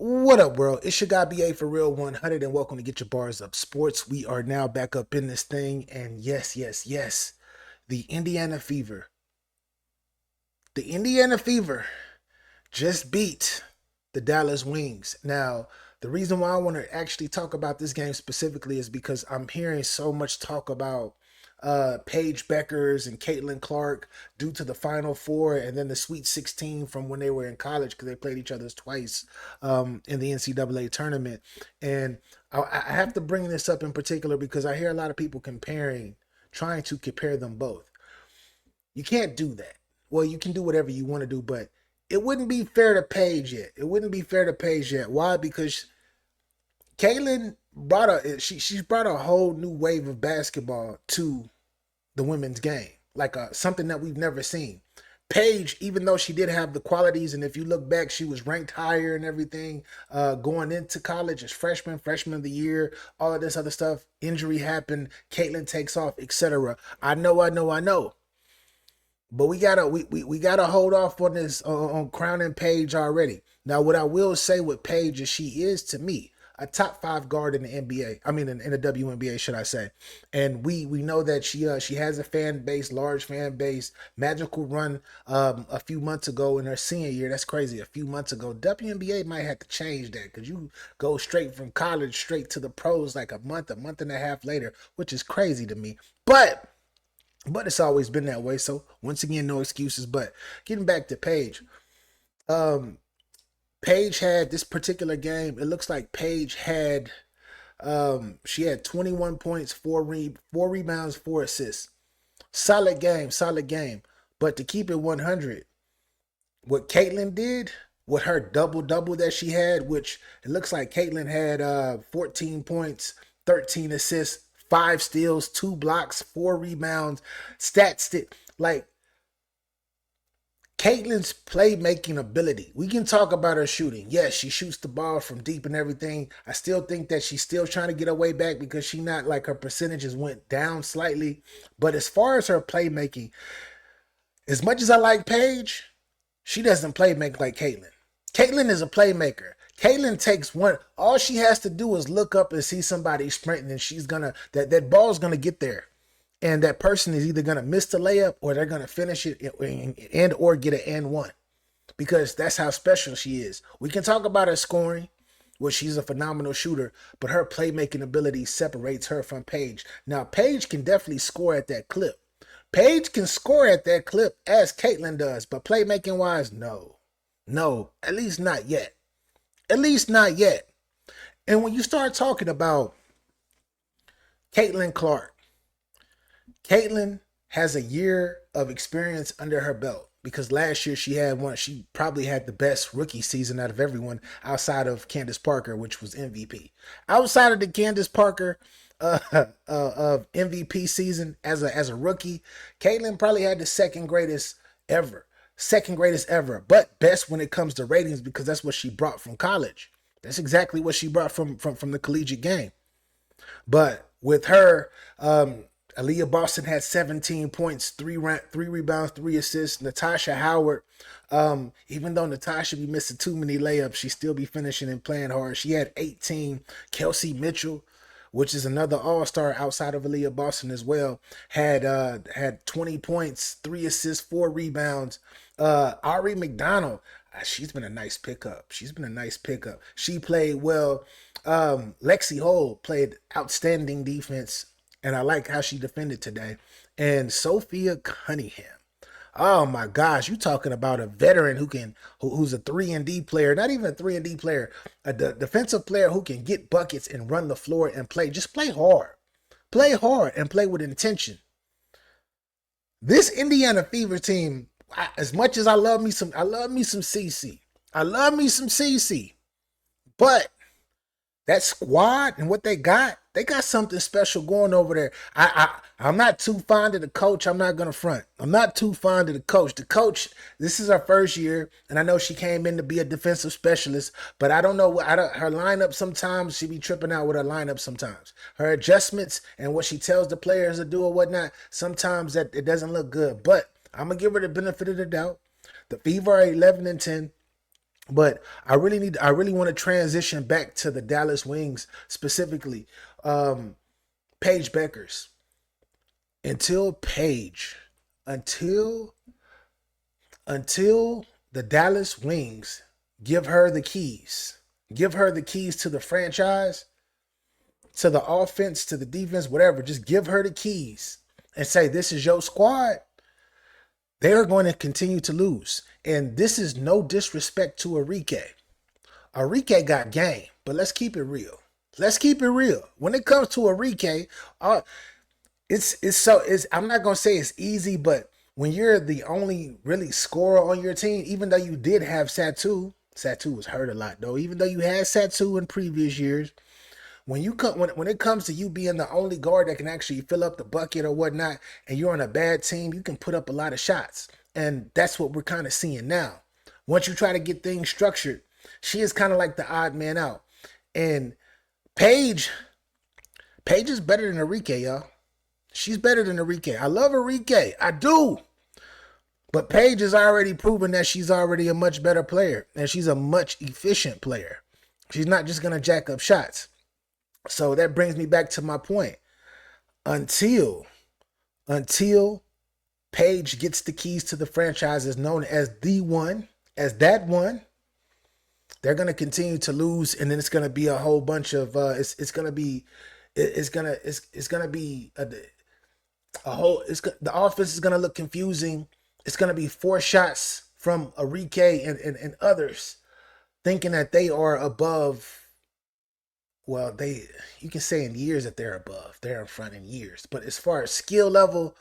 What up, world? It's your guy BA for real 100, and welcome to Get Your Bars Up Sports. We are now back up in this thing, and yes, the Indiana Fever. The Indiana Fever just beat the Dallas Wings. Now, the reason why I want to actually talk about this game specifically is because I'm hearing so much talk about Paige Bueckers and Caitlin Clark due to the Final Four and then the Sweet 16 from when they were in college because they played each other twice in the NCAA tournament. And I have to bring this up in particular because I hear a lot of people trying to compare them both. You can't do that. Well, you can do whatever you want to do, but it wouldn't be fair to Paige yet. It wouldn't be fair to Paige yet. Why? Because Caitlin she's brought a whole new wave of basketball to the women's game, like something that we've never seen. Paige, even though she did have the qualities, and if you look back, she was ranked higher and everything going into college as freshman of the year, all of this other stuff. Injury happened, Caitlin takes off, etc. I know. But we gotta hold off on this on crowning Paige already. Now, what I will say with Paige is she is to me a top five guard in the NBA. I mean, in the WNBA, should I say? And we know that she has a fan base, large fan base, magical run a few months ago in her senior year. That's crazy. A few months ago, WNBA might have to change that because you go straight from college straight to the pros like a month and a half later, which is crazy to me. But it's always been that way. So once again, no excuses. But getting back to Paige, um, Paige had this particular game. It looks like Paige had she had 21 points, four rebounds, four assists. Solid game. But to keep it 100, what Caitlin did with her double that she had, which it looks like Caitlin had 14 points, 13 assists, five steals, two blocks, four rebounds, like Caitlin's playmaking ability. We can talk about her shooting. Yes, she shoots the ball from deep and everything. I still think that she's still trying to get her way back because she not like her percentages went down slightly. But as far as her playmaking, as much as I like Paige, she doesn't play make like Caitlin. Caitlin is a playmaker. Caitlin takes one. All she has to do is look up and see somebody sprinting, and she's gonna that ball's gonna get there, and that person is either gonna miss the layup or they're gonna finish it and or get an and one, because that's how special she is. We can talk about her scoring, well, she's a phenomenal shooter, but her playmaking ability separates her from Paige. Now, Paige can definitely score at that clip. Paige can score at that clip as Caitlin does, but playmaking wise, no. No, at least not yet. At least not yet. And when you start talking about Caitlin Clark, Caitlin has a year of experience under her belt because last year she probably had the best rookie season out of everyone outside of Candace Parker, which was MVP. Outside of the Candace Parker of MVP season as a rookie, Caitlin probably had the second greatest ever. Second greatest ever, but best when it comes to ratings because that's what she brought from college. That's exactly what she brought from the collegiate game. But with her, Aaliyah Boston had 17 points, three rebounds, three assists. Natasha Howard, even though Natasha be missing too many layups, she still be finishing and playing hard. She had 18. Kelsey Mitchell, which is another all-star outside of Aaliyah Boston as well, had 20 points, three assists, four rebounds. Ari McDonald, she's been a nice pickup. She played well. Lexi Hole played outstanding defense, and I like how she defended today. And Sophia Cunningham. Oh my gosh, you talking about a veteran who's a 3-and-D player, not even a 3-and-D player, a defensive player who can get buckets and run the floor and play hard. Play hard and play with intention. This Indiana Fever team, as much as I love me some CC. I love me some CC. But that squad and what they got something special going over there. I'm not too fond of the coach. I'm not gonna front. I'm not too fond of the coach. The coach, this is her first year, and I know she came in to be a defensive specialist, but I don't know her lineup. Sometimes she be tripping out with her lineup. Sometimes her adjustments and what she tells the players to do or whatnot. Sometimes that it doesn't look good. But I'm gonna give her the benefit of the doubt. The Fever are 11-10. But I really want to transition back to the Dallas Wings specifically. Um, Paige Bueckers. Until Paige, until until the Dallas Wings give her the keys, give her the keys to the franchise, to the offense, to the defense, whatever. Just give her the keys and say, this is your squad. They are going to continue to lose. And this is no disrespect to Enrique. Enrique got game, but let's keep it real. Let's keep it real. When it comes to Enrique, it's I'm not gonna say it's easy, but when you're the only really scorer on your team, even though you did have Satu was hurt a lot though. Even though you had Satu in previous years, when it comes to you being the only guard that can actually fill up the bucket or whatnot, and you're on a bad team, you can put up a lot of shots, and that's what we're kind of seeing now. Once you try to get things structured, she is kind of like the odd man out, and Paige, Paige is better than Enrique, y'all. She's better than Enrique. I love Enrique. I do. But Paige has already proven that she's already a much better player. And she's a much efficient player. She's not just going to jack up shots. So that brings me back to my point. Until Paige gets the keys to the franchise as known as the one, as that one, they're going to continue to lose. And then it's going to be a whole bunch of, it's going to be the offense is gonna look confusing. It's gonna be 4 shots from Enrique and others, thinking that they are above. Well, you can say in years that they're above. They're in front in years. But as far as skill level,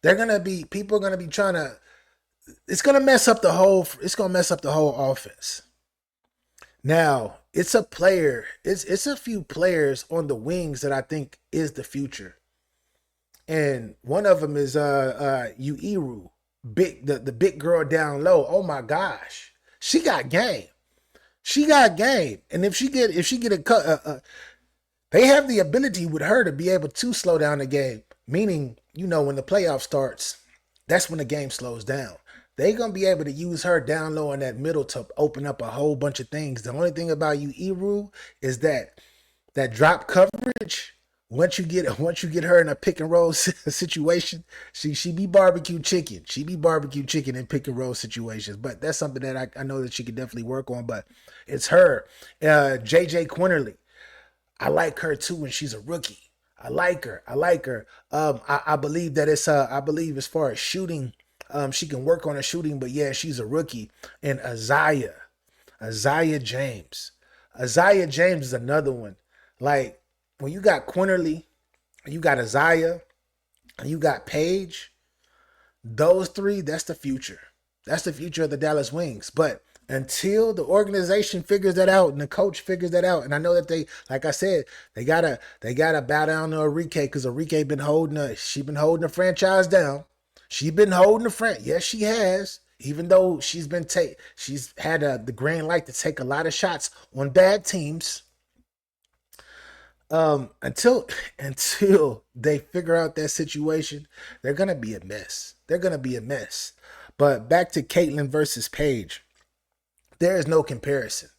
people are gonna be trying to. It's gonna mess up the whole. It's gonna mess up the whole offense. Now, it's a player. It's a few players on the wings that I think is the future. And one of them is Uiru, the big girl down low. Oh my gosh, she got game. She got game. And if she get a cut, they have the ability with her to be able to slow down the game. Meaning, when the playoff starts, that's when the game slows down. They're gonna be able to use her down low in that middle to open up a whole bunch of things. The only thing about Uiru is that drop coverage. Once you get her in a pick and roll situation, she be barbecue chicken. She be barbecue chicken in pick and roll situations. But that's something that I know that she could definitely work on. But it's her, JJ Quinterly. I like her too, and she's a rookie. I like her. I believe that I believe as far as shooting, she can work on her shooting. But yeah, she's a rookie. And Isaiah James. Isaiah James is another one. Like, when you got Quinterly, you got Isaiah, and you got Paige, those three, that's the future. That's the future of the Dallas Wings. But until the organization figures that out and the coach figures that out, and I know that like I said, they gotta bow down to Enrique because Enrique been holding the franchise down. She's been holding the franchise. Yes, she has. Even though she's had the green light to take a lot of shots on bad teams. Until they figure out that situation, they're gonna be a mess. But back to Caitlyn versus Paige. There is no comparison.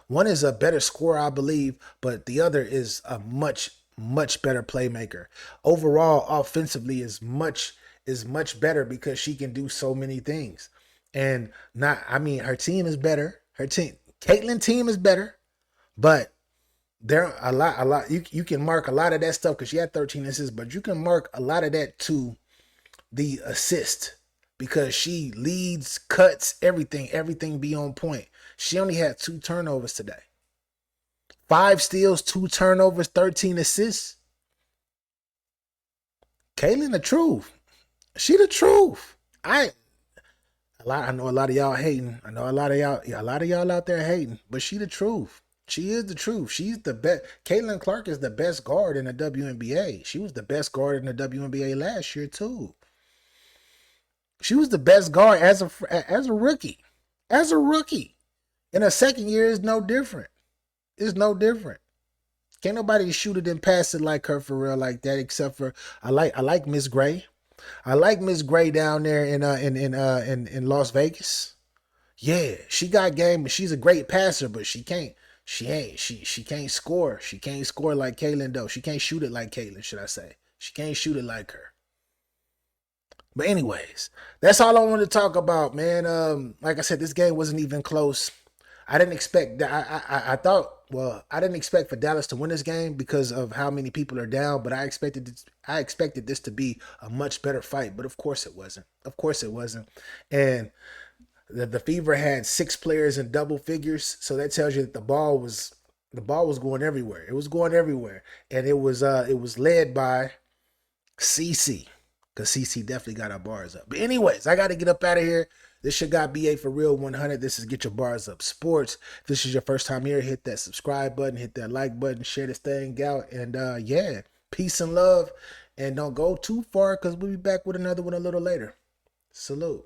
One is a better scorer, I believe, but the other is a much, much better playmaker. Overall, offensively is much better because she can do so many things. And her team is better. Caitlyn team is better, but there are a lot. You can mark a lot of that stuff because she had 13 assists, but you can mark a lot of that to the assist because she leads, cuts, everything be on point. She only had 2 turnovers today. 5 steals, 2 turnovers, 13 assists. Caitlyn the truth. She the truth. I know a lot of y'all hating. I know a lot of y'all out there hating, but she the truth. She is the truth. She's the best. Caitlin Clark is the best guard in the WNBA. She was the best guard in the WNBA last year too. She was the best guard as a rookie. As a rookie. In her second year is no different. It's no different. Can't nobody shoot it and pass it like her for real like that, except for I like Miss Gray. I like Miss Gray down there in Las Vegas. Yeah, she got game, and she's a great passer, but she can't score. She can't score like Caitlyn though. She can't shoot it like Caitlyn, should I say? She can't shoot it like her. But anyways, that's all I wanted to talk about, man. Like I said, this game wasn't even close. I didn't expect that. I thought, well, I didn't expect for Dallas to win this game because of how many people are down. But I expected this to be a much better fight. But of course it wasn't. Of course it wasn't. And the Fever had 6 players in double figures, so that tells you that the ball was going everywhere. It was going everywhere, and it was led by CC, because CC definitely got our bars up. But anyways, I got to get up out of here. This your guy BA for Real 100. This is Get Your Bars Up Sports. If this is your first time here, hit that subscribe button, hit that like button, share this thing out, and yeah, peace and love. And don't go too far, because we'll be back with another one a little later. Salute.